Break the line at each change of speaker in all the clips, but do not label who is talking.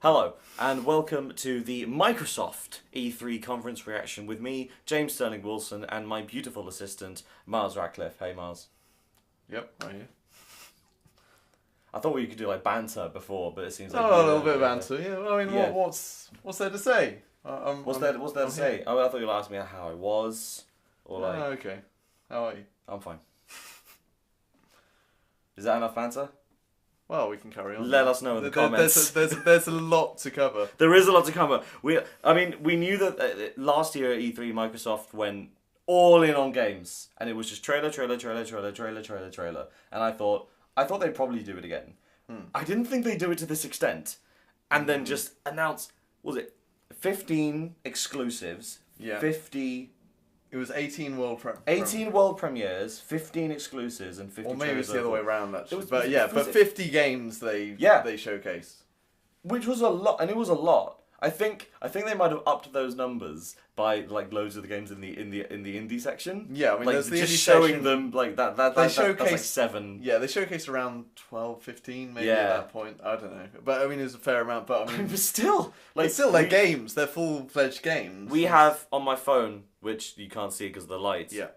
Hello, and welcome to the Microsoft E3 conference reaction with me, James Sterling Wilson, and my beautiful assistant, Mars Radcliffe. Hey, Mars.
Yep, right here.
I thought we could do like banter before, but it seems like
Oh, a little bit of banter. Yeah, well, I mean,
Yeah.
what's there to say?
What's there to say? Oh, I thought you were asking me how I was, or like
okay. How are you?
I'm fine. Is that enough banter?
Well, we can carry on.
Let us know in the comments.
There's a lot to cover.
There is a lot to cover. We knew that last year at E3, Microsoft went all in on games, and it was just trailer, and I thought they'd probably do it again. I didn't think they'd do it to this extent, and then just announce, was it 15 exclusives,
Yeah.
50.
It was 18
18 world premieres, 15 exclusives, and 50
Or maybe it's the other way around, actually.
was-
But yeah,
was
but
it-
50 games they showcased.
Which was a lot, and it was a lot. I think they might have upped those numbers by like loads of the games in the indie section.
Yeah, I mean,
like
there's the
just
indie
showing
section.
them like that's like 7.
Yeah, they showcased around 12, 15 maybe
Yeah.
at that point. I don't know. But I mean, it was a fair amount. But I mean,
But still, like
they're games. They're full-fledged games.
we have on my phone, which you can't see because of the lights.
Yeah.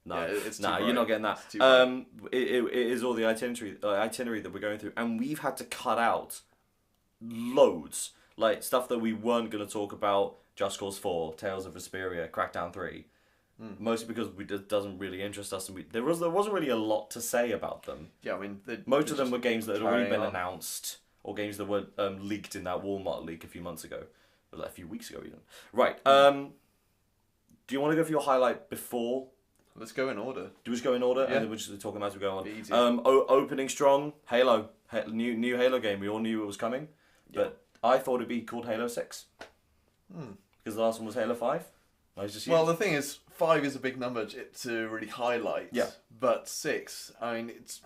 No,
Yeah, it's too
nah, you're
bright.
not getting that.
It's too bright.
It is all the itinerary that we're going through, and we've had to cut out loads, like stuff that we weren't going to talk about. Just Cause 4, Tales of Vesperia, Crackdown 3. Mostly because it doesn't really interest us, and there wasn't really a lot to say about them.
Yeah, I mean,
Most of them were games that had already been
carrying on.
announced, or games that were leaked in that Walmart leak a few months ago, or like a few weeks ago even. Right. Do you want to go for your highlight before?
Let's go in order.
Do we just go in order,
Yeah.
and then we're just talking as we go on?
Easy.
Opening strong, Halo, new Halo game. We all knew it was coming, but I thought it'd be called Halo 6 because the last one was Halo 5.
Well, the thing is, 5 is a big number to really highlight.
Yeah.
But 6, I mean, it's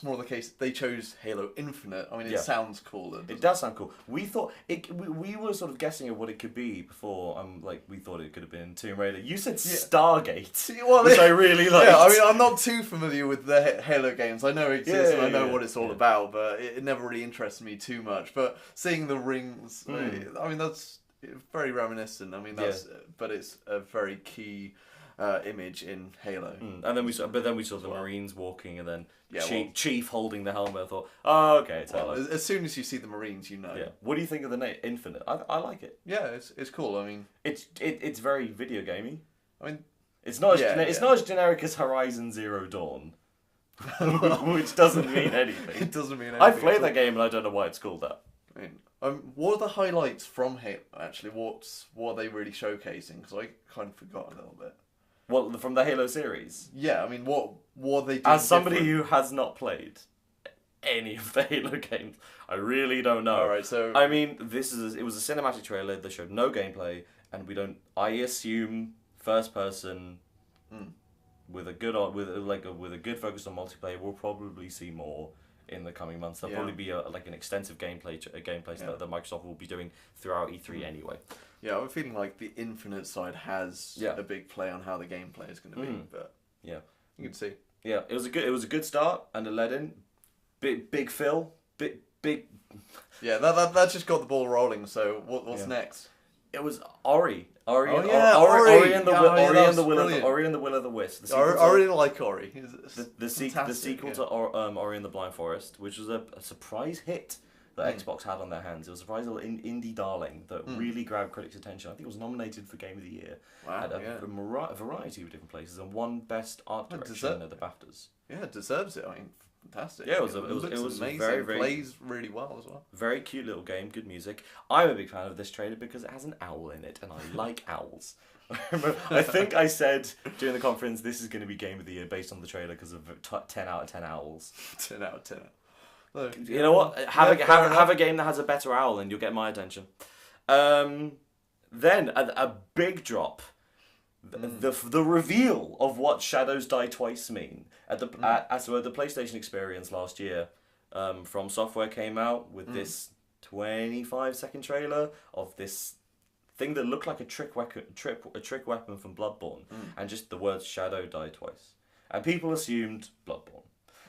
more the case they chose Halo Infinite. I mean, it sounds cooler.
It does sound cool. We thought we were sort of guessing at what it could be before. Like we thought it could have been Tomb Raider. You said Stargate,
Well,
which I really liked.
Yeah, I mean, I'm not too familiar with the Halo games. I know it exists and I know what it's all
yeah.
about, but it never really interested me too much. But seeing the rings, I mean, that's very reminiscent. I mean, but it's a very key image in Halo.
And then we saw the Marines walking, and then
Yeah,
Chief holding the helmet. I thought, oh, okay, it's Halo.
As soon as you see the Marines, you know.
Yeah. What do you think of the name Infinite? I like it.
Yeah, it's cool. I mean,
It's very video gamey.
I mean,
It's not as generic as Horizon Zero Dawn, which doesn't mean anything.
it doesn't mean anything.
I've played
at all.
that game and I don't know why it's called that.
I mean, what are the highlights from Halo? Actually, what are they really showcasing? Because I kind of forgot a little bit.
Well, from the Halo series.
Yeah, I mean, what are they doing
As somebody
different?
who has not played any of the Halo games, I really don't know.
All right, so
I mean, it was a cinematic trailer that showed no gameplay, and I assume first person with a good focus on multiplayer. We'll probably see more in the coming months. There'll probably be an extensive gameplay stuff that Microsoft will be doing throughout E3 anyway.
yeah, I'm feeling like the Infinite side has a big play on how the gameplay is going to be, but
yeah,
you can see.
Yeah, it was a good start, and it led in. Big Phil, big.
Yeah, that just got the ball rolling. So what's next?
It was Ori.
Ori.
Ori and the
brilliant.
Ori and the Will of the Wisp.
I really like Ori.
The sequel to Ori and the Blind Forest, which was a surprise hit that Xbox had on their hands. It was a surprise little indie darling that really grabbed critics' attention. I think it was nominated for Game of the Year at a variety of different places and won Best Art Direction at the BAFTAs.
Yeah, it deserves it. I mean, fantastic.
Yeah, it was
amazing.
very, very
plays really well as well.
Very cute little game, good music. I'm a big fan of this trailer because it has an owl in it, and I like owls. I think I said during the conference this is going to be Game of the Year based on the trailer because of 10 out of 10 owls.
10 out of 10. Look,
You know what? Have a game that has a better owl, and you'll get my attention. Then a big drop. The reveal of what Shadows Die Twice mean at the PlayStation Experience last year. From Software came out with this 25-second trailer of this thing that looked like a trick weapon from Bloodborne, and just the words "Shadow Die Twice," and people assumed Bloodborne.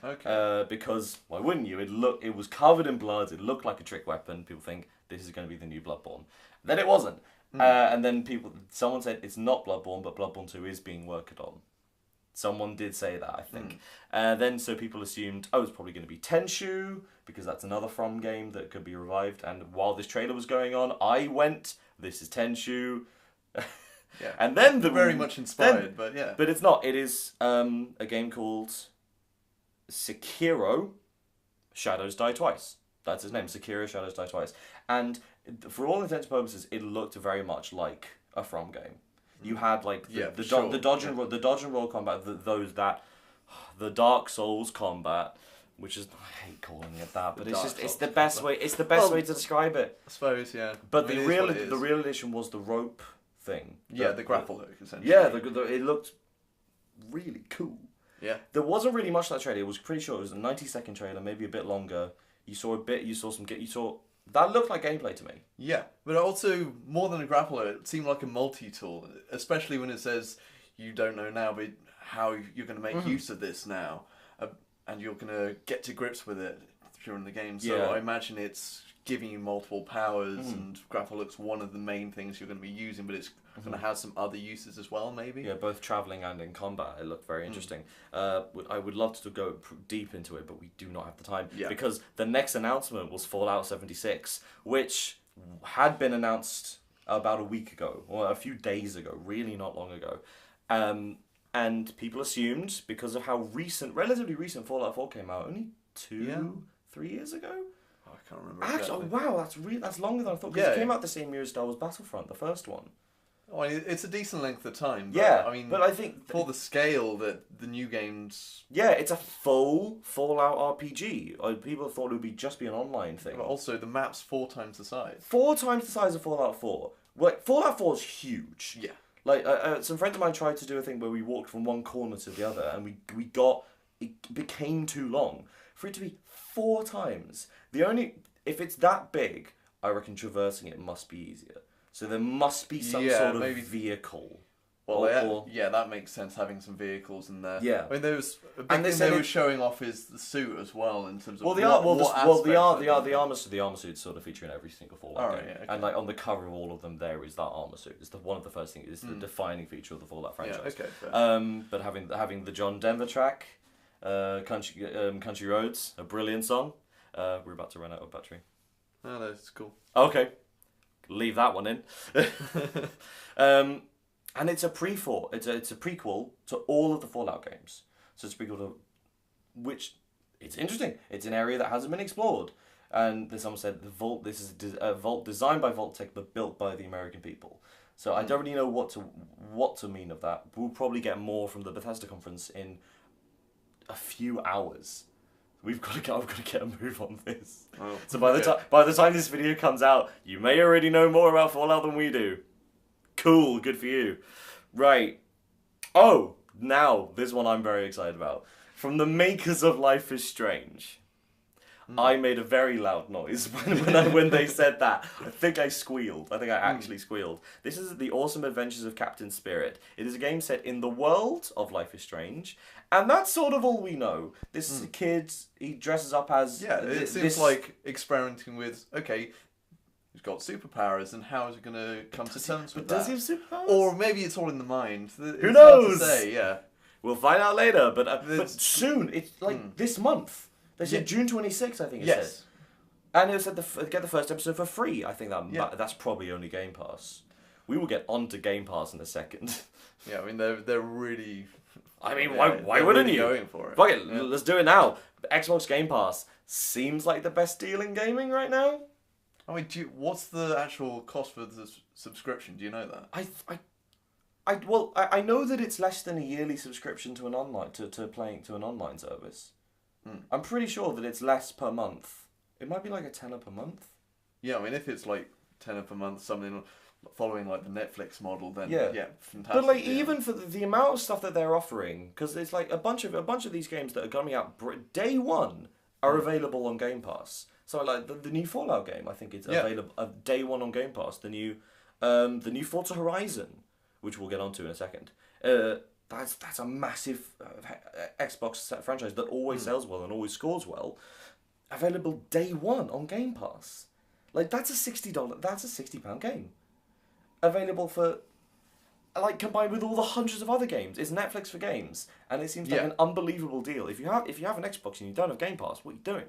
Okay.
Because why wouldn't you? It was covered in blood. It looked like a trick weapon. People think this is going to be the new Bloodborne. Then it wasn't. And then someone said it's not Bloodborne, but Bloodborne 2 is being worked on. Someone did say that, I think. Then so people assumed, it's probably going to be Tenchu, because that's another From game that could be revived. And while this trailer was going on, I went, this is Tenchu.
Yeah.
And then
very much inspired, but yeah.
But it's not. It is a game called Sekiro Shadows Die Twice. That's his name, Sekiro Shadows Die Twice. And for all intents and purposes, it looked very much like a From game. You had like the dodge and roll combat, the Dark Souls combat, which is, I hate calling it that, but it's the best way. It's the best way to describe it.
I suppose, yeah.
But the real addition was the rope thing.
The grapple hook, essentially.
Yeah, it looked really cool.
Yeah.
There wasn't really much of that trailer. It was pretty short. It was a 90-second trailer, maybe a bit longer. You saw a bit. You saw that looked like gameplay to me.
Yeah, but also more than a grappler, it seemed like a multi-tool, especially when it says you don't know now, but how you're going to make use of this now, and you're going to get to grips with it during the game. So I imagine it's giving you multiple powers, and grapple hook's one of the main things you're going to be using, but it's going to have some other uses as well, maybe.
Yeah, both traveling and in combat. It looked very interesting. I would love to go deep into it, but we do not have the time because the next announcement was Fallout 76, which had been announced about a week ago or a few days ago, really not long ago. And people assumed, because of how relatively recent Fallout 4 came out, only 3 years ago.
I can't remember.
Actually, wow, that's longer than I thought. Because it came out the same year as Star Wars Battlefront, the first one.
Oh, it's a decent length of time. But,
yeah,
I mean,
but I think
for the scale that the new games.
Yeah, it's a full Fallout RPG. People thought it would just be an online thing.
But also, the map's 4 times the size.
4 times the size of Fallout 4. Like, Fallout 4 is huge.
Yeah.
Like, some friends of mine tried to do a thing where we walked from one corner to the other, and it became too long. For it to be 4 times. If it's that big, I reckon traversing it must be easier. So there must be some sort of vehicle.
Well, that makes sense, having some vehicles in there.
Yeah.
I mean, there was a big thing they were showing off is the suit as well, in terms of the
armor suit's sort of featuring every single Fallout game.
Yeah, okay.
And like on the cover of all of them, there is that armor suit. It's one of the first things. It's the defining feature of the Fallout franchise.
Yeah, okay.
But having the John Denver track, Country Roads, a brilliant song. We're about to run out of battery.
Oh, that's cool.
Okay. Leave that one in. And it's a prequel to all of the Fallout games. So it's a prequel to which it's interesting. It's an area that hasn't been explored. And then someone said this is a vault designed by Vault-Tec but built by the American people. So I don't really know what to mean of that. We'll probably get more from the Bethesda conference in a few hours. I've got to get a move on this. Oh, so by the time this video comes out, you may already know more about Fallout than we do. Cool, good for you. Right. Oh, now this one I'm very excited about. From the makers of Life is Strange. I made a very loud noise when they said that. I think I squealed. I think I actually squealed. This is The Awesome Adventures of Captain Spirit. It is a game set in the world of Life is Strange. And that's sort of all we know. This is a kid, he dresses up as...
Yeah, it seems like experimenting with, okay, he's got superpowers, and how is he going to come to terms with that?
Does he have superpowers?
Or maybe it's all in the mind.
Who knows?
Hard to say, yeah.
We'll find out later, but soon. It's like this month. They said June 26th, I think it said. And it said get the first episode for free. I think that's probably only Game Pass. We will get onto Game Pass in a second.
Yeah, I mean, they're really...
I mean, why wouldn't
really
you?
Going for it.
Fuck it, let's do it now. Xbox Game Pass seems like the best deal in gaming right now.
I mean, what's the actual cost for the subscription? Do you know that?
I know that it's less than a yearly subscription to an online playing to an online service. I'm pretty sure that it's less per month. It might be like a tenner per month.
Yeah, I mean, if it's like tenner per month, something following like the Netflix model, then fantastic.
But like even for the amount of stuff that they're offering, because it's like a bunch of these games that are coming out day one are available on Game Pass. So like the new Fallout game, I think it's available day one on Game Pass. The new Forza Horizon, which we'll get onto in a second. that's a massive Xbox franchise that always sells well and always scores well. Available day one on Game Pass. Like, that's a £60 game. Available for, like, combined with all the hundreds of other games. It's Netflix for games. And it seems like an unbelievable deal. If you have an Xbox and you don't have Game Pass, what are you doing?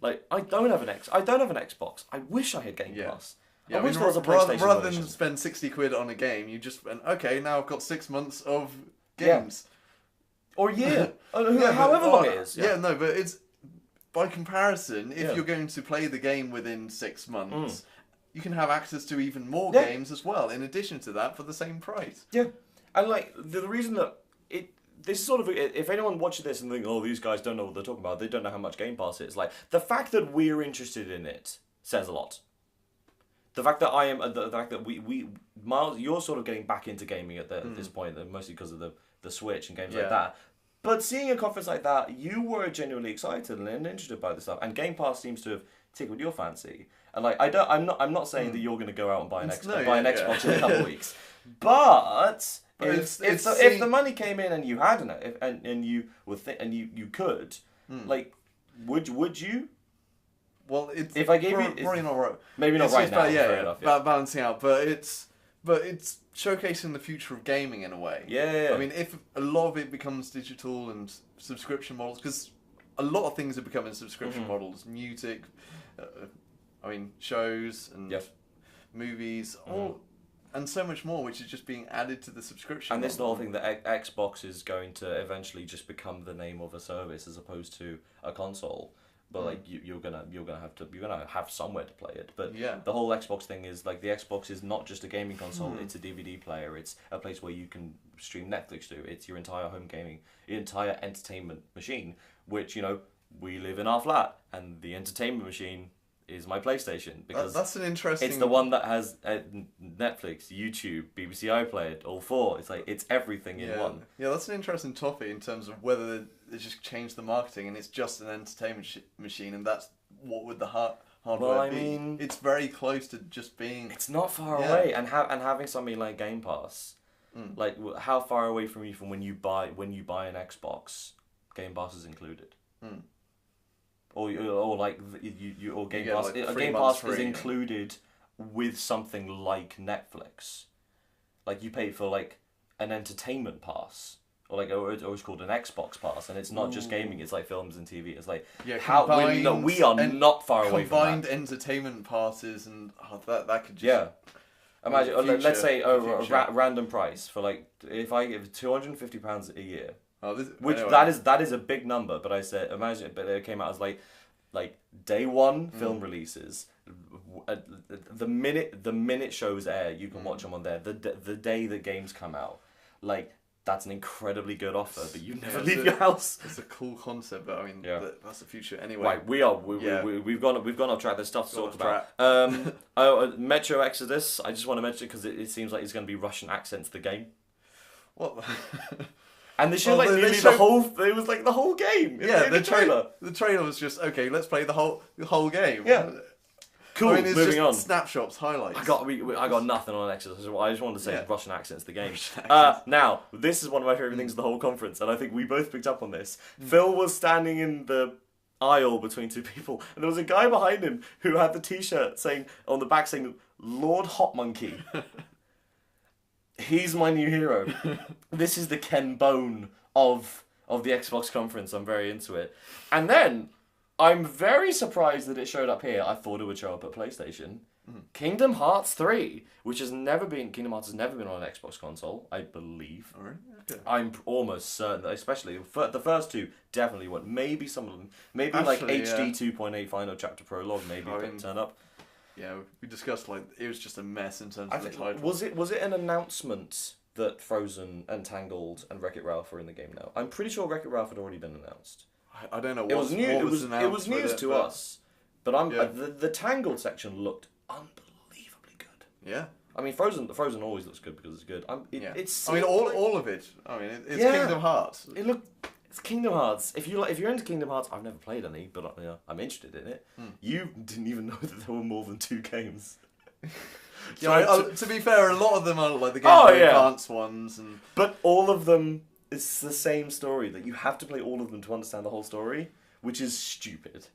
Like, I don't have an Xbox. I wish I had Game Pass.
Yeah,
I wish there was a PlayStation
rather
version.
than spend £60 on a game, you just went, okay, now I've got 6 months of games.
Or a year. However long it is.
Yeah, no, but it's... By comparison, if you're going to play the game within 6 months, you can have access to even more games as well, in addition to that, for the same price.
Yeah. And, like, the reason that this is sort of... If anyone watches this and think, oh, these guys don't know what they're talking about, they don't know how much Game Pass is. Like, the fact that we're interested in it says a lot. The fact that the fact that Miles, you're sort of getting back into gaming at this point, mostly because of the Switch and games like that. But seeing a conference like that, you were genuinely excited and interested by this stuff, and Game Pass seems to have tickled your fancy. And like, I'm not saying that you're going to go out and buy an Xbox in a couple of weeks, but if the money came in and you had and you could, like, would you?
Well, it's
if I gave
probably not right.
Maybe not right now. Fair enough,
balancing out, but it's showcasing the future of gaming in a way.
Yeah.
I mean, if a lot of it becomes digital and subscription models, because a lot of things are becoming subscription models, music, shows and movies, and so much more, which is just being added to the subscription.
And this is the whole thing that Xbox is going to eventually just become the name of a service as opposed to a console. But like you're gonna have somewhere to play it. But the whole Xbox thing is like the Xbox is not just a gaming console. It's a DVD player. It's a place where you can stream Netflix to. It's your entire home gaming, your entire entertainment machine. Which we live in our flat, and the entertainment machine is my PlayStation because
that's an interesting.
It's the one that has Netflix, YouTube, BBC iPlayer, all four. It's like it's everything in one.
Yeah, that's an interesting topic in terms of whether they just changed the marketing and it's just an entertainment machine, and that's what would the hardware be. Mean, it's very close to just being.
It's not far away, and having something like Game Pass, like how far away from you from when you buy an Xbox, Game Pass is included. Or like or Game Pass. Like Game Pass is included with something like Netflix. Like you pay for like an entertainment pass, or it's called an Xbox pass, and it's not just gaming. It's like films and TV. It's like we are not far away from that.
Combined entertainment passes, and that could just
Imagine let's say a random price for like if I give £250 a year. That is a big number, but I said imagine, but it came out as like day one film releases. The minute shows air, you can watch them on there. The day the games come out, like that's an incredibly good offer, but you never leave your house.
It's a cool concept, but I mean that's the future anyway.
Right, we've gone off track. There's stuff to talk about. Metro Exodus. I just want to mention because it seems like it's going to be Russian accents the game.
What?
And they showed the whole. It was like the whole game. The trailer.
The trailer was just okay. Let's play the whole game.
Yeah. Cool.
I mean, it's
moving
just
on.
Snapshots, highlights.
I got nothing on Exodus. I just wanted to say Russian accents the game. Now this is one of my favorite things of the whole conference, and I think we both picked up on this. Phil was standing in the aisle between two people, and there was a guy behind him who had the T-shirt saying on the back saying "Lord Hot Monkey." He's my new hero. This is the Ken Bone of the Xbox conference. I'm very into it. And then, I'm very surprised that it showed up here. I thought it would show up at PlayStation. Kingdom Hearts 3, which Kingdom Hearts has never been on an Xbox console, I believe.
All right. Okay.
I'm almost certain that, especially the first two, definitely won't. Maybe some of them, HD 2.8 Final Chapter Prologue, maybe turn up.
Yeah, we discussed it was just a mess in terms of the title.
Was it an announcement that Frozen and Tangled and Wreck-It Ralph are in the game now? I'm pretty sure Wreck-It Ralph had already been announced.
I don't know what
it was new. It was news to us, but the Tangled section looked unbelievably good.
Yeah.
I mean, Frozen always looks good because it's good. It's.
I mean, all of it. I mean, it's Kingdom Hearts.
It's Kingdom Hearts. If you're into Kingdom Hearts, I've never played any, but I'm interested in it. You didn't even know that there were more than 2 games.
To be fair, a lot of them are like the Game Boy Advance ones,
but all of them is the same story. That you have to play all of them to understand the whole story, which is stupid.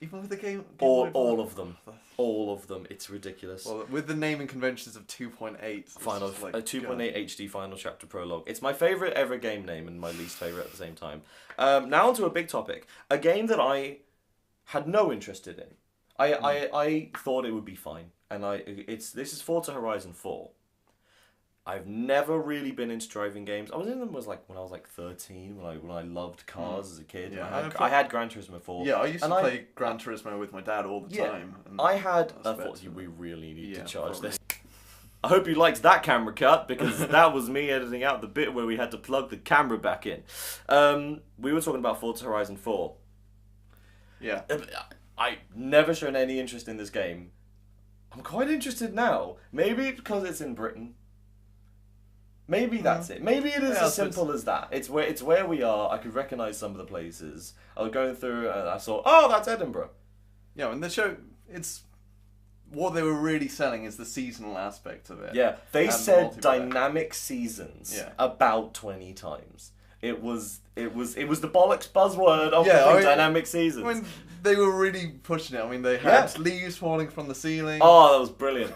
Even with the game
all of them. All of them. It's ridiculous.
Well, with the naming conventions of 2.8.
Final, a 2.8 HD Final Chapter Prologue. It's my favourite ever game name and my least favourite at the same time. Now onto a big topic. A game that I had no interest in. I thought it would be fine. And this is Forza Horizon 4. I've never really been into driving games. I was in them when I was like 13, when I loved cars as a kid.
Yeah,
I had Gran Turismo 4.
Yeah, I used to play Gran Turismo with my dad all the time. And
I thought we really need to charge this. I hope you liked that camera cut, because that was me editing out the bit where we had to plug the camera back in. We were talking about Forza Horizon 4.
Yeah.
I've never shown any interest in this game. I'm quite interested now. Maybe because it's in Britain. Maybe that's it. Maybe it is as simple as that. It's where we are. I could recognise some of the places. I was going through and I saw, oh, that's Edinburgh.
Yeah, and the show, it's... What they were really selling is the seasonal aspect of it.
Yeah, they said dynamic seasons about 20 times. It was the bollocks buzzword of dynamic seasons.
I mean, they were really pushing it. I mean, they had leaves falling from the ceiling.
Oh, that was brilliant.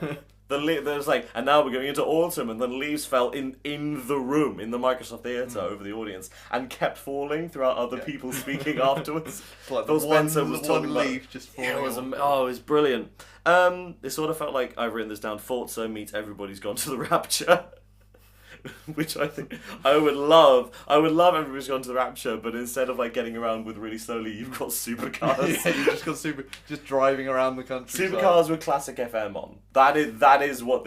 There was like, and now we're going into autumn, and then leaves fell in the room, in the Microsoft Theatre over the audience, and kept falling throughout other people speaking afterwards.
Like Phil Spencer was talking about leaf just falling.
It was brilliant. It sort of felt like, I've written this down, Forza meets Everybody's Gone to the Rapture. Which I think I would love Everybody's Gone to the Rapture, but instead of like getting around with really slowly, you've got supercars.
Yeah, you just got just driving around the country.
Supercars with classic FM on. That is what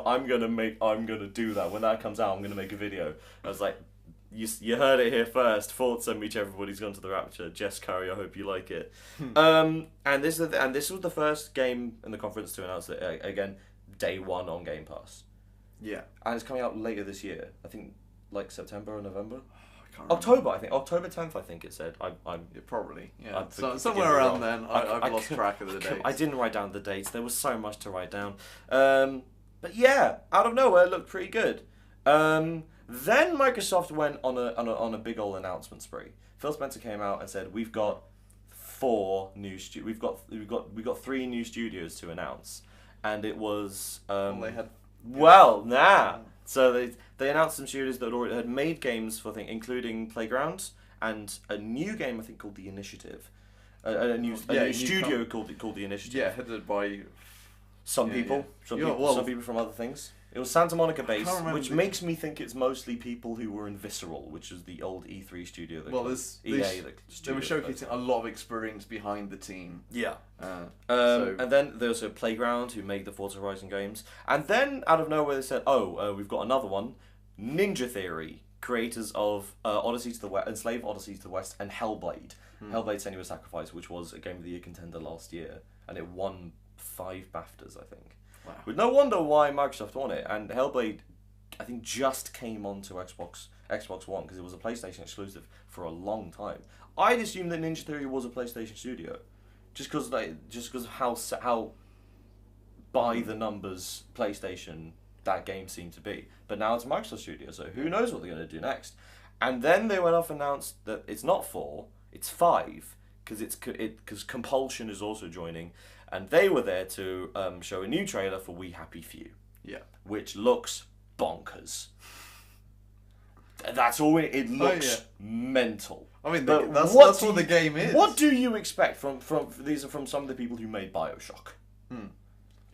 I'm gonna do that. When that comes out, I'm gonna make a video. I was like, you heard it here first. Forza meets Everybody's Gone to the Rapture. Jess Curry, I hope you like it. And this was the first game in the conference to announce it again, day one on Game Pass.
Yeah.
And it's coming out later this year. I think like September or November.
I can't
October, I think. October 10th, I think it said.
Probably. Yeah. Somewhere around then. I've lost track of the dates.
I didn't write down the dates. There was so much to write down. But yeah, out of nowhere, it looked pretty good. Then Microsoft went on a big old announcement spree. Phil Spencer came out and said, "We've got 4 new we've got 3 new studios to announce," and it was
they had.
So they announced some studios that already had made games for including Playground and a new game I think called The Initiative, a new studio called The Initiative.
Yeah, headed by
some people from other things. It was Santa Monica based, which makes me think it's mostly people who were in Visceral, which is the old E3 studio. They were
showcasing a lot of experience behind the team.
Yeah. And then there was a Playground who made the Forza Horizon games. And then, out of nowhere, they said, we've got another one. Ninja Theory, creators of Odyssey to the West, Enslaved Odyssey to the West, and Hellblade. Hellblade Senua's Sacrifice, which was a Game of the Year contender last year. And it won 5 BAFTAs, I think.
Wow.
With no wonder why Microsoft won it. And Hellblade, I think, just came onto Xbox One, because it was a PlayStation exclusive for a long time. I'd assumed that Ninja Theory was a PlayStation studio, just because of how by the numbers PlayStation that game seemed to be. But now it's a Microsoft studio, so who knows what they're going to do next? And then they went off and announced that it's not 4, it's 5, because Compulsion is also joining, and they were there to show a new trailer for We Happy Few.
Yeah.
Which looks bonkers. That's all it looks mental.
I mean, that's what the game is.
What do you expect from these are from some of the people who made BioShock?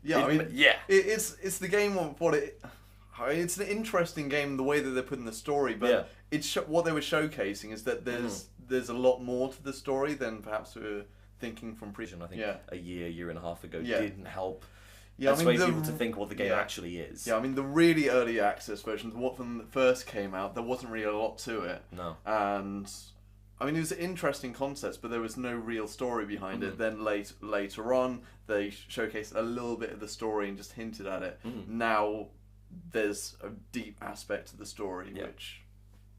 Yeah, it's the game of what it. It's an interesting game the way that they're putting the story, but it's what they were showcasing is that there's a lot more to the story than perhaps we were thinking from previous.
I think a year and a half ago didn't help.
Yeah, I mean,
people to think what the game actually is.
Yeah, I mean, the really early access versions, when it first came out, there wasn't really a lot to it.
No.
And, I mean, it was interesting concepts, but there was no real story behind it. Then later on, they showcased a little bit of the story and just hinted at it. Now, there's a deep aspect to the story, which,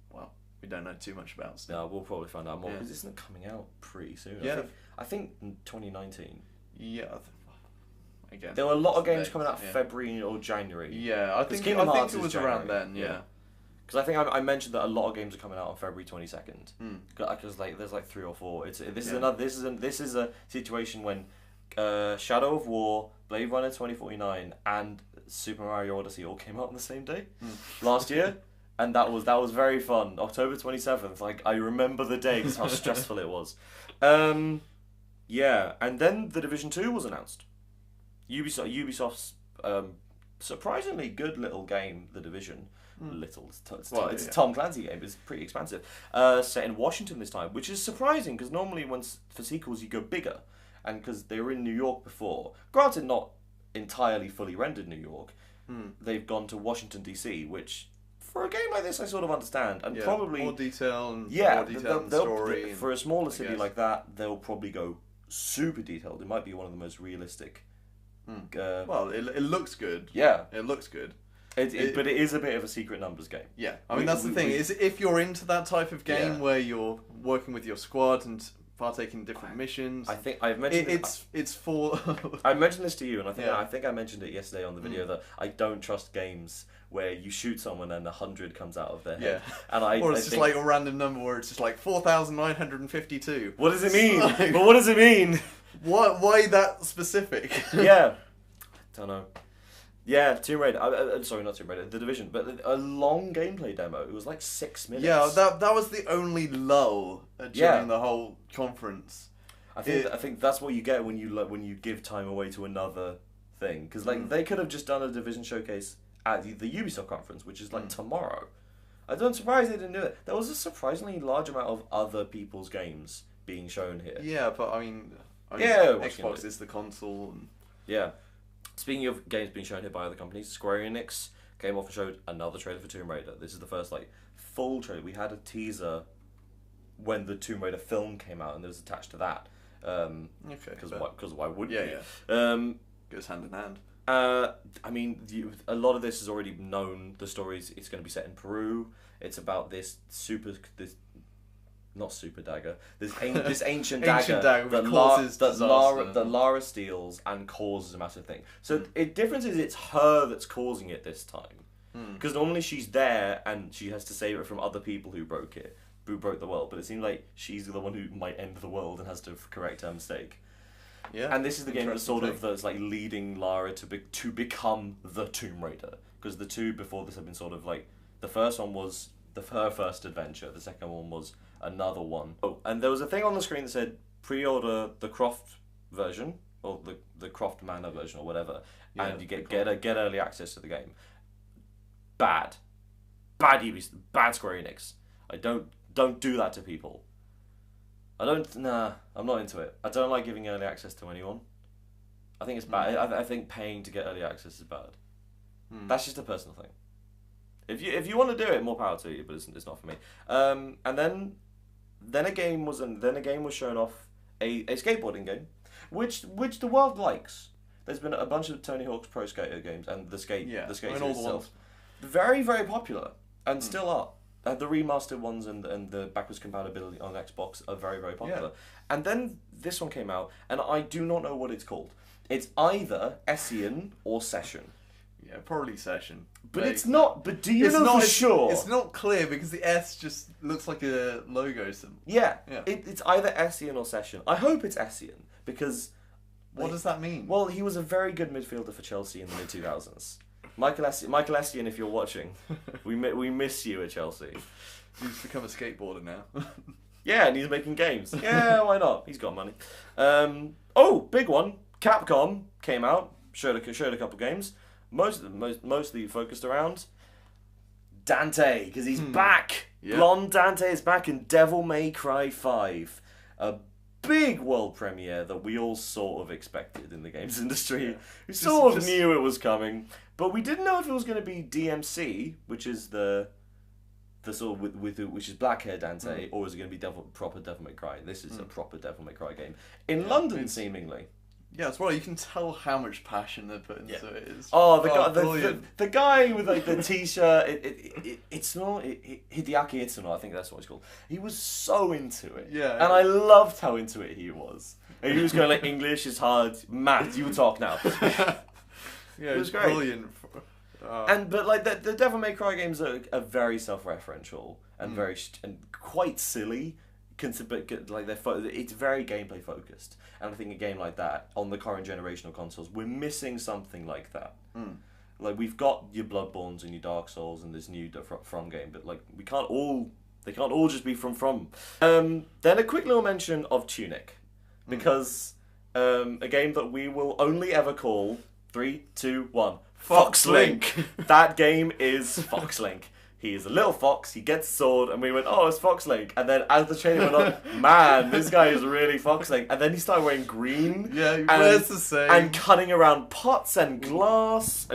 well, we don't know too much about still.
No, we'll probably find out more, because isn't it coming out pretty soon?
Yeah.
I think in 2019.
Yeah, I guess.
There were a lot of games
Days,
coming out
yeah.
February or January.
Yeah, I think
Kingdom Hearts
it
is
was around
January,
then. Yeah.
Because I think I mentioned that a lot of games are coming out on February 22nd.
Mm.
Because like there's like 3 or 4. This is
Yeah.
another. This is a situation when Shadow of War, Blade Runner 2049, and Super Mario Odyssey all came out on the same day last year, and that was very fun. October 27th. Like I remember the day because how stressful it was. Yeah, and then The Division 2 was announced. Ubisoft's surprisingly good little game, The Division. It's a Tom Clancy game, but it's pretty expansive. Set in Washington this time, which is surprising because normally for sequels you go bigger, and because they were in New York before, granted not entirely fully rendered New York, they've gone to Washington DC, which for a game like this I sort of understand, and probably
more detail and
more
detail and story.
For a smaller city like that, they'll probably go super detailed. It might be one of the most realistic.
Well, it looks good.
Yeah,
it looks good.
but it is a bit of a secret numbers game.
Yeah, I mean that's the thing. Is if you're into that type of game where you're working with your squad and partaking in different missions,
I think I've mentioned
it's for.
I mentioned this to you, and I think I mentioned it yesterday on the video that I don't trust games where you shoot someone and 100 comes out of their head. And
or it's just like a random number where it's just like 4,952.
What does it mean? But what does it mean?
Why that specific?
Yeah, don't know. Yeah, Tomb Raider. Sorry, not Tomb Raider. The Division, but a long gameplay demo. It was like 6 minutes.
Yeah, that was the only lull during the whole conference.
I think that's what you get when you give time away to another thing. Because they could have just done a Division showcase at the Ubisoft conference, which is like tomorrow. I'm surprised they didn't do it. There was a surprisingly large amount of other people's games being shown here.
Yeah, but I mean Xbox is the console. And...
Yeah. Speaking of games being shown here by other companies, Square Enix came off and showed another trailer for Tomb Raider. This is the first full trailer. We had a teaser when the Tomb Raider film came out, and it was attached to that. Because why wouldn't you?
Yeah. Goes hand in hand.
I mean, a lot of this is already known. The stories. It's going to be set in Peru. It's about this not super dagger. This ancient dagger that Lara steals and causes a massive thing. So the difference is it's her that's causing it this time. Because normally she's there and she has to save it from other people who broke the world. But it seems like she's the one who might end the world and has to correct her mistake.
Yeah.
And this is the game that's leading Lara to become the Tomb Raider. Because the two before this have been sort of the first one was her first adventure. The second one was another one. Oh, and there was a thing on the screen that said pre-order the Croft version or the Croft Manor version or whatever, and you get early access to the game. Bad Square Enix. I don't do that to people. I'm not into it. I don't like giving early access to anyone. I think it's bad. I think paying to get early access is bad. That's just a personal thing. If you want to do it, more power to you, but it's not for me. And then a game was shown off, a skateboarding game, which the world likes. There's been a bunch of Tony Hawk's Pro Skater games and the skate series itself. Very, very popular and still are. The remastered ones and the backwards compatibility on Xbox are very, very popular. And then this one came out, and I do not know what it's called. It's either Essien or Session.
Yeah, probably Session.
But it's not. But do you know for sure?
It's not clear because the S just looks like a logo symbol.
Yeah. It's either Essien or Session. I hope it's Essien because.
What does that mean?
Well, he was a very good midfielder for Chelsea in the mid-2000s. Michael Essien, if you're watching, we miss you at Chelsea.
He's become a skateboarder now.
Yeah, and he's making games. Yeah, why not? He's got money. Big one. Capcom came out, showed a couple games. Mostly focused around Dante, because he's back. Yeah. Blonde Dante is back in Devil May Cry 5. A big world premiere that we all sort of expected in the games industry. Yeah. We sort of knew it was coming, but we didn't know if it was going to be DMC, which is the sort of which is black hair Dante, or is it going to be proper Devil May Cry? This is a proper Devil May Cry game in London, seemingly.
Yeah, as well. You can tell how much passion they put into it.
The guy with the t-shirt. Hideaki Itsuno, I think that's what it's called. He was so into it.
Yeah.
And I loved how into it he was. And he was going like, English is hard, math, you talk now.
Yeah,
it was great.
Brilliant.
But like the Devil May Cry games are very self-referential and very and quite silly. But like it's very gameplay focused, and I think a game like that on the current generation of consoles, we're missing something like that. Like we've got your Bloodborns and your Dark Souls and this new From game, but like they can't all just be from. Then a quick little mention of Tunic, because a game that we will only ever call 3, 2, 1 Fox Link. That game is Fox Link. He is a little fox, he gets a sword, and we went, oh, it's Fox Link. And then as the trailer went on, man, this guy is really Fox Link. And then he started wearing green.
Yeah, he wears the same.
And cutting around pots and grass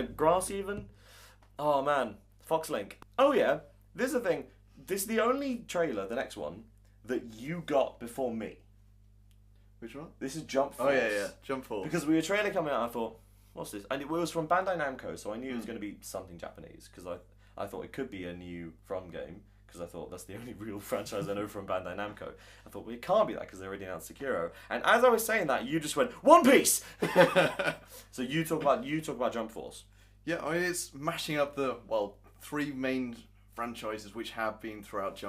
even. Oh, man. Fox Link. Oh, yeah. This is the thing. This is the only trailer, the next one, that you got before me.
Which one?
This is Jump Force.
Oh, yeah. Jump Force.
Because we were trailer coming out, I thought, what's this? And it was from Bandai Namco, so I knew it was going to be something Japanese, because I thought it could be a new From game, because I thought that's the only real franchise I know from Bandai Namco. I thought, well, it can't be that, because they already announced Sekiro. And as I was saying that, you just went, One Piece! So you talk about Jump Force.
Yeah, I mean, it's mashing up the, 3 main franchises which have been throughout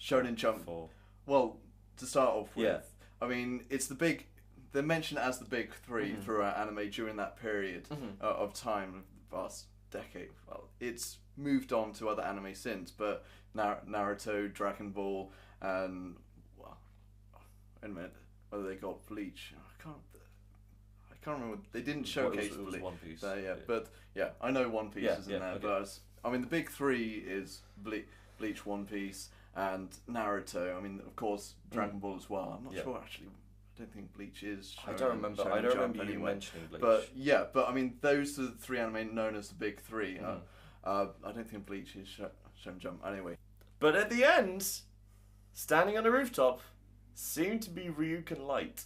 Shonen Jump. Well, to start off with, I mean, it's they're mentioned as the big 3 throughout anime during that period of time, the past decade. Well, it's moved on to other anime since, but Naruto, Dragon Ball, and wait a minute, whether they got Bleach, I can't remember. They didn't showcase
it was
Bleach.
One Piece.
Yeah, but yeah, I know One Piece is in there.
Okay.
But I mean, the big 3 is Bleach, One Piece, and Naruto. I mean, of course, Dragon Ball as well. I'm not sure actually. I don't think Bleach is.
I don't remember you mentioning Bleach.
But yeah, I mean, those are the 3 anime known as the big 3. I don't think Bleach is Shonen Jump anyway.
But at the end, standing on a rooftop, seemed to be Ryuken Light.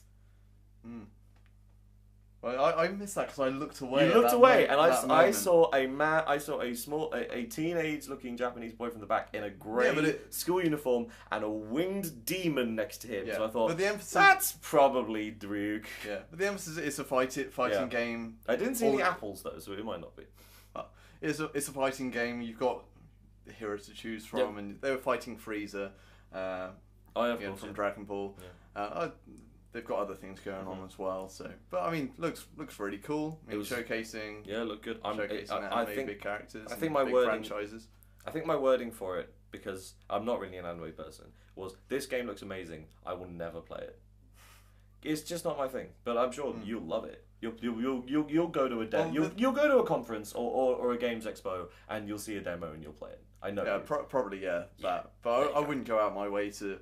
Well, I missed that because I looked away.
You looked away, and I saw a teenage-looking Japanese boy from the back in a grey school uniform and a winged demon next to him. Yeah. So I thought, that's probably Ryuk.
Yeah, but the emphasis is a fighting game.
I didn't see any apples though, so it might not be.
It's a fighting game. You've got the heroes to choose from, and they were fighting Frieza. From Dragon Ball. Yeah. They've got other things going on as well. So, but I mean, looks really cool. I mean, showcasing.
Yeah, look good.
I think big characters.
I think
big franchises.
I think my wording for it, because I'm not really an anime person, was this game looks amazing. I will never play it. It's just not my thing. But I'm sure you'll love it. You'll go to a you'll go to a conference or a games expo and you'll see a demo and you'll play it. I know.
Yeah, probably that. But I wouldn't go out my way to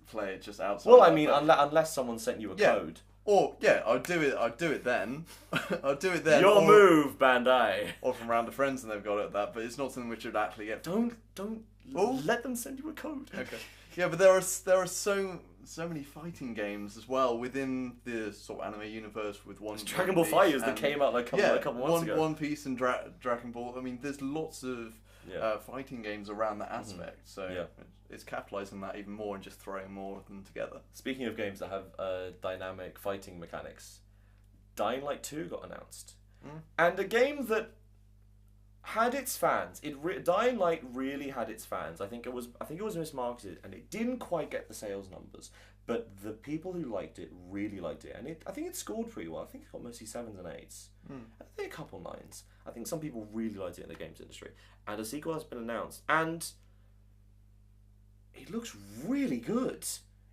play it just outside.
Well, I mean, unless someone sent you a code.
Or I'd do it then. I'd do it then.
Your move, Bandai.
Or from round of friends and they've got it at that, but it's not something which would actually get.
Don't let them send you a code.
Okay. Yeah, but there are so many fighting games as well within the sort of anime universe with
Dragon Ball FighterZ that came out a couple months ago.
One Piece and Dragon Ball. I mean, there's lots of fighting games around that aspect. So it's capitalising that even more and just throwing more of them together.
Speaking of games that have dynamic fighting mechanics, Dying Light 2 got announced, and a game that had its fans. Dying Light really had its fans. I think it was mismarketed, and it didn't quite get the sales numbers. But the people who liked it really liked it, and I think it scored pretty well. I think it got mostly 7s and 8s. I think a couple 9s. I think some people really liked it in the games industry, and a sequel has been announced, and it looks really good.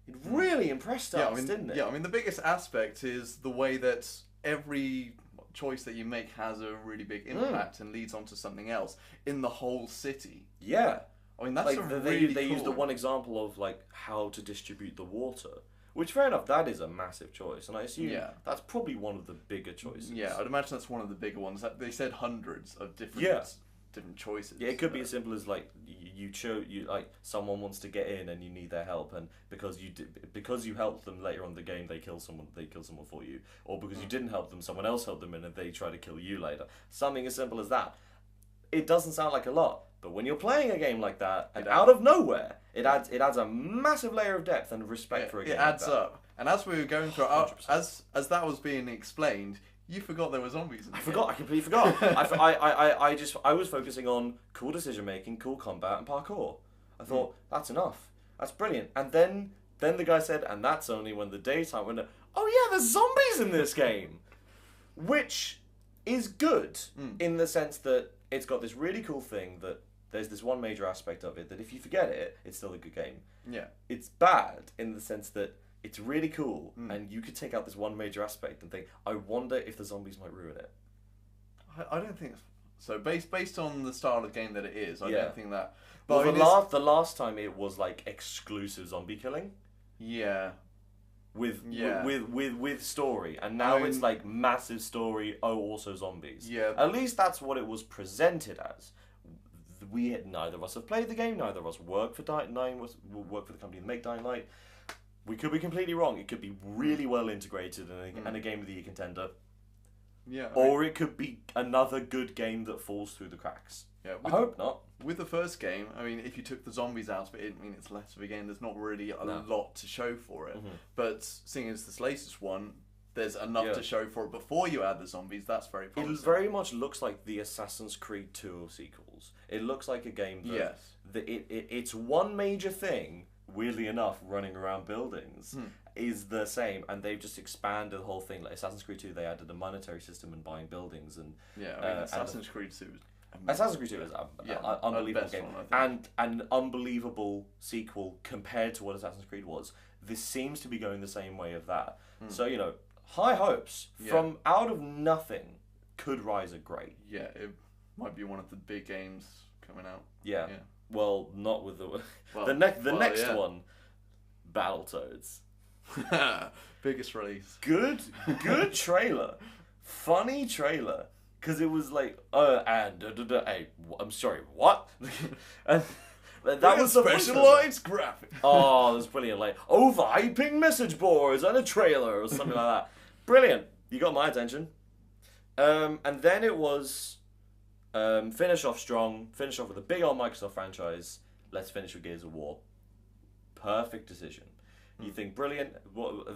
It really impressed us, didn't it?
Yeah, I mean the biggest aspect is the way that every choice that you make has a really big impact and leads on to something else in the whole city.
Yeah.
I mean, that's really
they
cool.
used the one example of like how to distribute the water, which fair enough, that is a massive choice, and I assume that's probably one of the bigger choices.
Yeah, I'd imagine that's one of the bigger ones. They said hundreds of different choices.
Yeah, it could be as simple as like someone wants to get in and you need their help, and because you helped them later on in the game, they kill someone for you, or because you didn't help them, someone else helped them in and they try to kill you later. Something as simple as that. It doesn't sound like a lot, but when you're playing a game like that, and out of nowhere, it adds a massive layer of depth and respect for a game.
It adds up, And as we were going through,
100%.
as that was being explained, you forgot there were zombies in the game.
I completely forgot. I was focusing on cool decision making, cool combat, and parkour. I thought that's enough. That's brilliant. And then the guy said, and that's only when the daytime went. Oh yeah, there's zombies in this game, which is good in the sense that it's got this really cool thing that there's this one major aspect of it that if you forget it, it's still a good game.
Yeah.
It's bad in the sense that it's really cool, and you could take out this one major aspect and think, I wonder if the zombies might ruin it.
I don't think so. Based on the style of game that it is, I don't think that.
But well, the last time it was like exclusive zombie killing.
Yeah.
With story, and now it's like massive story. Oh, also zombies.
Yeah.
At least that's what it was presented as. Neither of us have played the game. Neither of us work for work for the company that make Dying Light. We could be completely wrong. It could be really well integrated and a game of the year contender.
Yeah.
Or it could be another good game that falls through the cracks.
Yeah.
I hope not.
With the first game, I mean, if you took the zombies out of it, I mean, it's less of a game. There's not really a lot to show for it. But seeing as this latest one, there's enough to show for it before you add the zombies. That's very promising.
It very much looks like the Assassin's Creed 2 sequels. It looks like a game that it's one major thing, weirdly enough, running around buildings, is the same, and they've just expanded the whole thing. Like Assassin's Creed 2, they added a monetary system and buying buildings, and
Assassin's Creed 2 is
Assassin's Creed 2 is an unbelievable game, and an unbelievable sequel compared to what Assassin's Creed was. This seems to be going the same way of that. So, high hopes from out of nothing could rise a great.
Yeah, it might be one of the big games coming out.
Yeah. Well, not with the next one, Battletoads.
Biggest release.
Good trailer, funny trailer. Because it was like, hey, I'm sorry, what? And that was
specialized graphic.
Oh, that's brilliant. Like, overhyping message boards and a trailer or something like that. Brilliant. You got my attention. And then it was finish off strong, finish off with a big old Microsoft franchise. Let's finish with Gears of War. Perfect decision. You think, brilliant.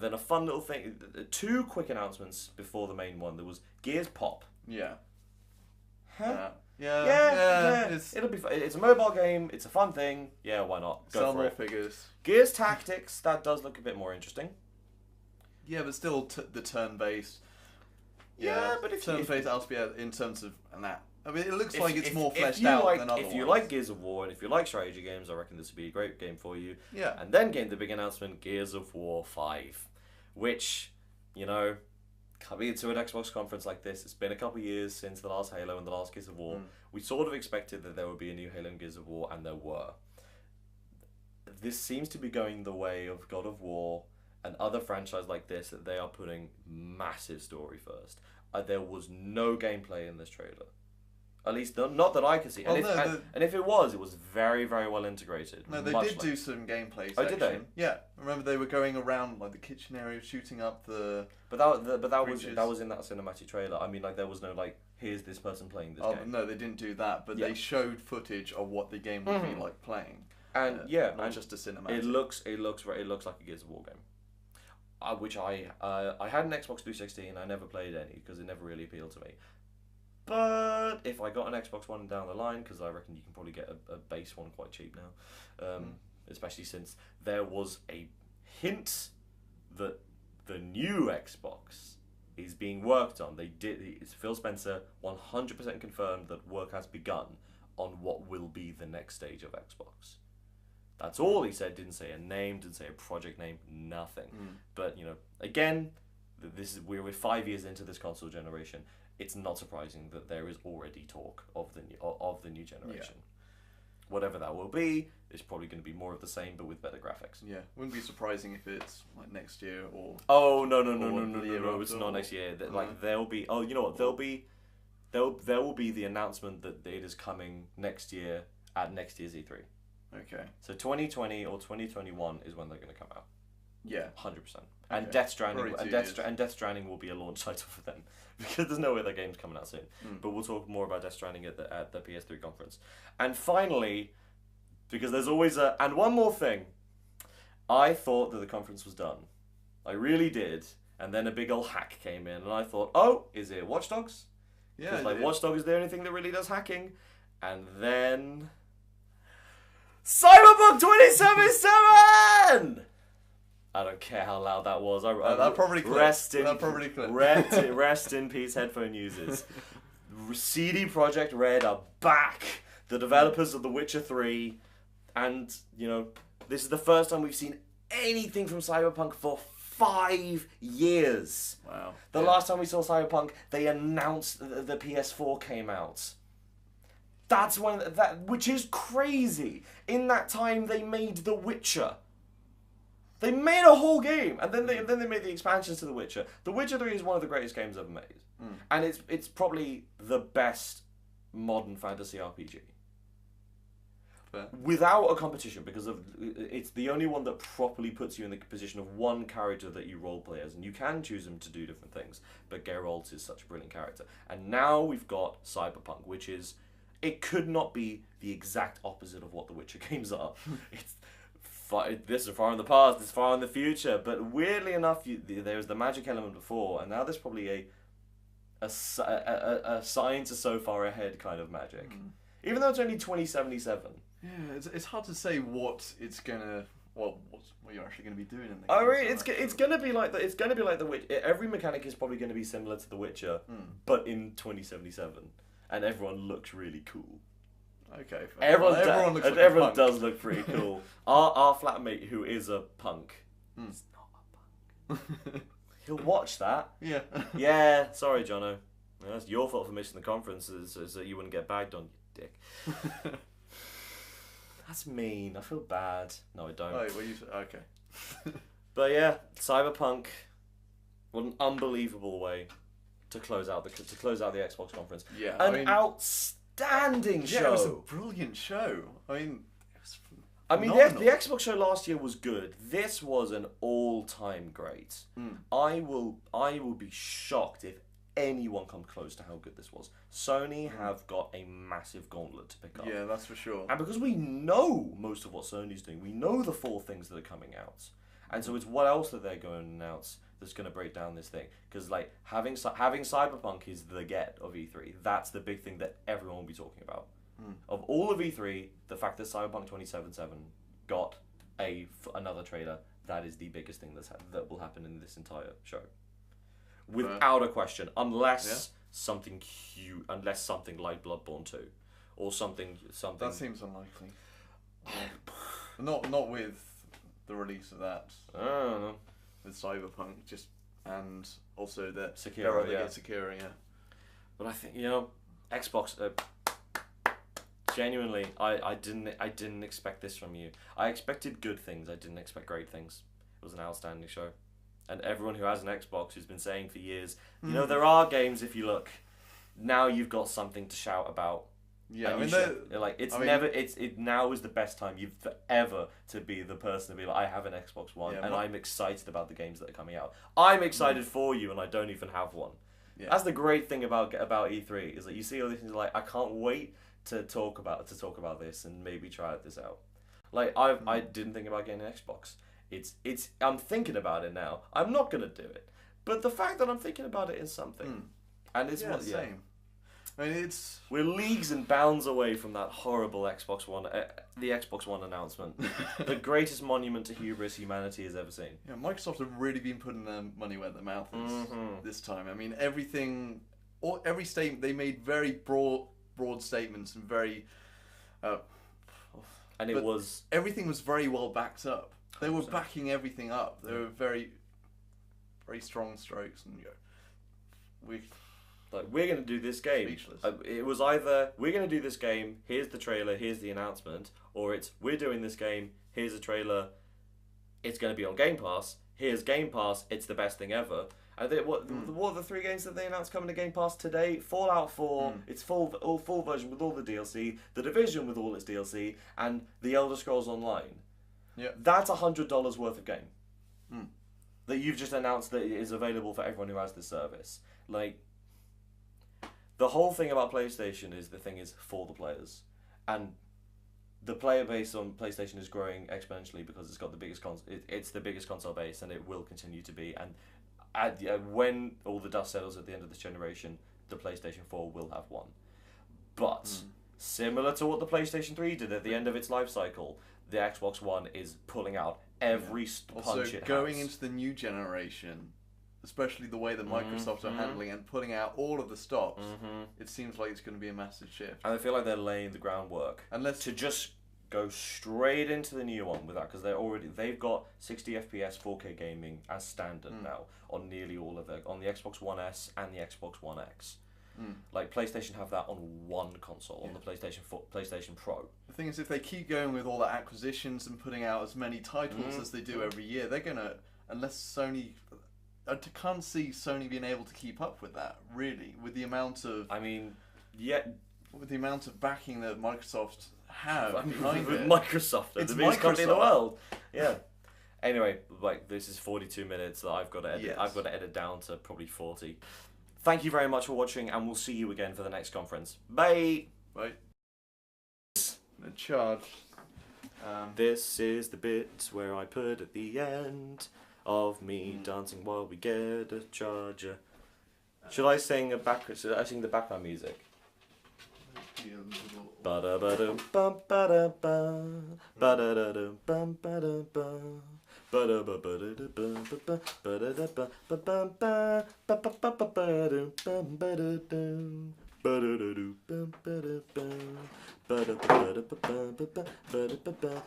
Then a fun little thing. 2 quick announcements before the main one. There was Gears Pop.
Yeah.
Huh?
Yeah.
It'll be fun. It's a mobile game. It's a fun thing. Yeah, why not? Go
sell
for
more
it.
Figures.
Gears Tactics. That does look a bit more interesting.
Yeah, but still the turn-based.
Yeah, but if
turn-based LSP in terms of that. I mean, it looks like it's more fleshed out than other
If you like Gears of War and if you like strategy games, I reckon this would be a great game for you.
Yeah.
And then came the big announcement, Gears of War 5, which, coming into an Xbox conference like this, it's been a couple of years since the last Halo and the last Gears of War. We sort of expected that there would be a new Halo and Gears of War, and there were. This seems to be going the way of God of War and other franchises like this, that they are putting massive story first. There was no gameplay in this trailer. At least not that I could see. And, and if it was very, very well integrated.
No, they did do some gameplay section.
Oh, did they?
Yeah. Remember they were going around like the kitchen area, shooting up the.
But that was in that cinematic trailer. I mean, like there was no like, here's this person playing this game.
No, they didn't do that. But they showed footage of what the game would be like playing.
And
not just a cinematic.
It looks like a Gears of War game. Which I had an Xbox 360 and I never played any because it never really appealed to me. But if I got an Xbox One down the line, because I reckon you can probably get a base one quite cheap now, especially since there was a hint that the new Xbox is being worked on. Phil Spencer 100% confirmed that work has begun on what will be the next stage of Xbox. That's all he said. Didn't say a name, didn't say a project name, nothing. But again, we're 5 years into this console generation. It's not surprising that there is already talk of the new generation. Yeah. Whatever that will be, it's probably going to be more of the same, but with better graphics.
Yeah, wouldn't be surprising if it's like next year or.
Oh no! It's not next year. Like there'll be. Oh, you know what? There will be the announcement that it is coming next year at next year's E3.
Okay.
So 2020 or 2021 is when they're going to come out.
Yeah.
100%. And Death Stranding will be a launch title for them because there's no way that game's coming out soon. But we'll talk more about Death Stranding at the PS3 conference. And finally, because there's always and one more thing, I thought that the conference was done. I really did. And then a big old hack came in, and I thought, oh, is it Watch Dogs?
Yeah,
Because like Watch Dogs is the only thing that really does hacking. And then Cyberpunk 2077. I don't care how loud that was.
That probably clipped.
Rest in peace, headphone users. CD Projekt Red are back. The developers of The Witcher 3, and this is the first time we've seen anything from Cyberpunk for 5 years.
Wow.
The last time we saw Cyberpunk, they announced the PS4 came out. That's which is crazy. In that time, they made The Witcher. They made a whole game, and then they made the expansions to The Witcher. The Witcher 3 is one of the greatest games ever made, and it's probably the best modern fantasy RPG.
Fair.
Without a competition, because it's the only one that properly puts you in the position of one character that you roleplay as, and you can choose them to do different things. But Geralt is such a brilliant character, and now we've got Cyberpunk, which is it could not be the exact opposite of what the Witcher games are. This is far in the past, this is far in the future, but weirdly enough, there's the magic element before, and now there's probably a sign to so far ahead kind of magic, even though it's only 2077.
Yeah, it's hard to say what it's gonna, what you're actually gonna be doing in the game.
I mean, it's gonna be like the Witcher. Every mechanic is probably gonna be similar to The Witcher, but in 2077, and everyone looks really cool.
Okay.
Everyone does look pretty cool. Our flatmate, who is a punk, is not a punk. He'll watch that.
Yeah.
Yeah. Sorry, Jono. That's your fault for missing the conference, so you wouldn't get bagged on, you dick. That's mean. I feel bad. No, I don't.
Oh, well, okay.
But yeah, Cyberpunk. What an unbelievable way to close out the Xbox conference.
Yeah.
Outstanding show.
Yeah, it was a brilliant show. I mean,
the Xbox show last year was good. This was an all-time great. I will be shocked if anyone comes close to how good this was. Sony have got a massive gauntlet to pick up.
Yeah, that's for sure.
And because we know most of what Sony's doing, we know the 4 things that are coming out. And so it's what else that they're going to announce that's going to break down this thing. Because like having Cyberpunk is the get of E3. That's the big thing that everyone will be talking about. Of all of E3, the fact that Cyberpunk 2077 got another trailer, that is the biggest thing that will happen in this entire show. Without a question, unless something huge, unless something like Bloodborne 2, or something.
That seems unlikely. Not with the release of that.
I don't know.
With Cyberpunk, and also that
Sekiro,
Sekiro, yeah.
But I think Xbox. Genuinely, I didn't expect this from you. I expected good things. I didn't expect great things. It was an outstanding show. And everyone who has an Xbox who's been saying for years, there are games if you look. Now you've got something to shout about.
Yeah,
now is the best time you've ever to be the person to be like, I have an Xbox One and I'm excited about the games that are coming out. I'm excited for you and I don't even have one. Yeah. That's the great thing about E3 is that you see all these things like, I can't wait to talk about this and maybe try this out. Like I didn't think about getting an Xbox. I'm thinking about it now. I'm not gonna do it, but the fact that I'm thinking about it is something. And it's
same. I mean,
we're leagues and bounds away from that horrible Xbox One, the Xbox One announcement, the greatest monument to hubris humanity has ever seen.
Yeah, Microsoft have really been putting their money where their mouth is this time. I mean, every statement they made very broad statements and very, everything was very well backed up. They were backing everything up. They were very, very strong strokes, and
we're going to do this game.
Speechless.
It was either we're going to do this game. Here's the trailer. Here's the announcement. Or it's we're doing this game. Here's a trailer. It's going to be on Game Pass. Here's Game Pass. It's the best thing ever. And what are the 3 games that they announced coming to Game Pass today? Fallout 4. It's full version with all the DLC. The Division with all its DLC, and The Elder Scrolls Online.
Yeah,
that's $100 worth of game that you've just announced that is available for everyone who has this service. Like, the whole thing about PlayStation is the thing is for the players, and the player base on PlayStation is growing exponentially because it's got the biggest it's the biggest console base, and it will continue to be. And when all the dust settles at the end of this generation, the PlayStation 4 will have won. But similar to what the PlayStation 3 did at the end of its life cycle, the Xbox One is pulling out every punch
also,
it has.
going into the new generation, especially the way that Microsoft are handling and putting out all of the stops, it seems like it's going to be a massive shift.
And I feel like they're laying the groundwork to just go straight into the new one with that, because they've got 60 FPS 4K gaming as standard now on nearly all of on the Xbox One S and the Xbox One X. Like PlayStation have that on one console, on the PlayStation Pro.
The thing is, if they keep going with all the acquisitions and putting out as many titles as they do every year, they're gonna, unless Sony, I can't see Sony being able to keep up with that, really, with the amount of with the amount of backing that Microsoft have behind it.
Microsoft,
it's
the biggest company in the
Microsoft.
world. Yeah. Anyway, like, this is 42 minutes that I've got to edit.
Yes.
I've got to edit down to probably 40. Thank you very much for watching, and we'll see you again for the next conference. Bye.
Right. The charge.
This is the bit where I put at the end of me dancing while we get a charger. Should I sing the background music? Ba-da-ba-dum, bum, ba-da-bum, ba-da-da-dum, bum, ba-da-bum. Ba-da-ba-ba-da-da-bum, ba-ba, ba-da-da-bum, ba-bum, ba, ba-ba-ba-ba-dum, bum, ba-da-dum, ba-da-da-dum, bum, ba-da-bum, ba-da-ba-da-ba-bum, ba-ba, ba-da-ba-ba-bum,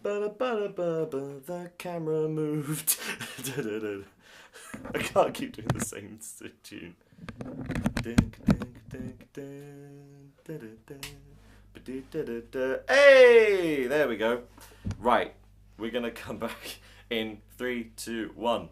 ba-da-ba-da-ba-ba, the camera moved. I can't keep doing the same tune. Hey, there we go. Right, we're gonna come back in 3, 2, 1.